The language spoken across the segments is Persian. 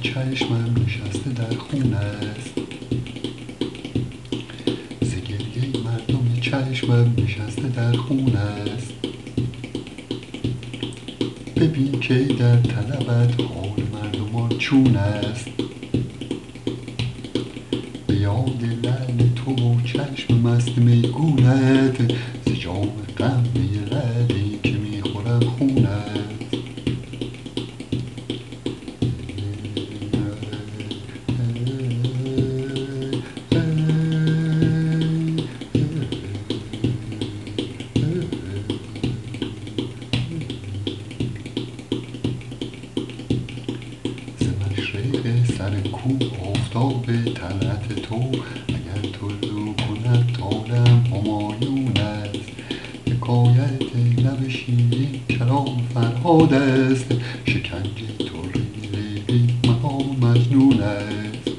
چشمم نشسته در خونه است. ز گریه مردم چشمم نشسته در خونه است. ببین که در طلبت حال مردمان چون است. به یاد لعل تو و چشم مست میگونت، ز جام غم می لعلی که میخورم خونت. ز مشرق سر کوه آفتاب طلعت تو، اگر طلوع کند طالعم همایون است. حکایت لب شیرین کلام فرهاد است، شکنجه طره لیلی مقام مجنون است.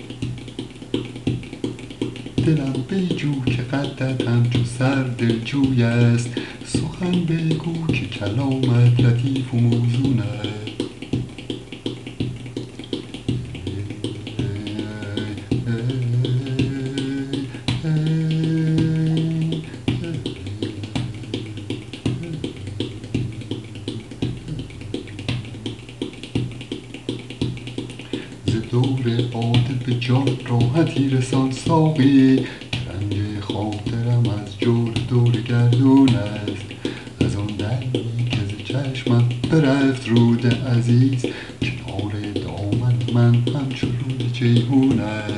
دلم بیجو که قدت همچو سر دلجوی است، سخن بگو که کلامت لطیف و موزون است. ز دور باده به جان راحتی رسان ساقی، رنج خاطرم از جور دور گردون است. از آن دمی که ز چشمم برفت رود عزیز، کنار دامن من همچو رود جیحون است.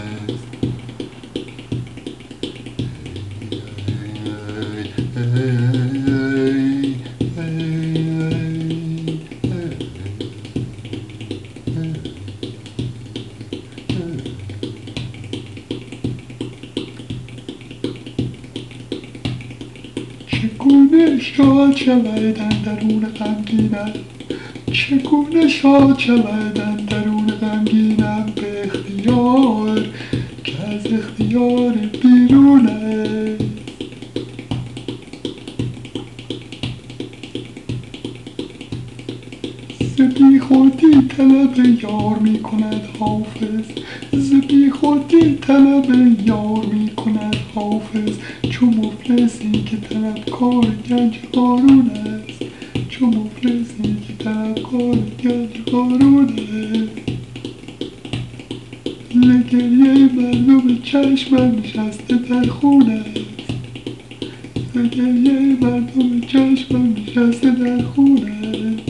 چگونه شاد شود اندرون غمگینم، چگونه شاد شود اندرون غمگینم، به اختیار که از اختیار بیرون است. ز بی خودی طلب یار می کند حافظ، ز بی خودی طلب یار می کند حافظ، چو مفلسی که طلبکار گنج قارون است، چو مفلسی که طلبکار گنج قارون است. ز گریه مردم چشمم نشسته در خونه است، ز گریه مردم چشمم نشسته در خونه است.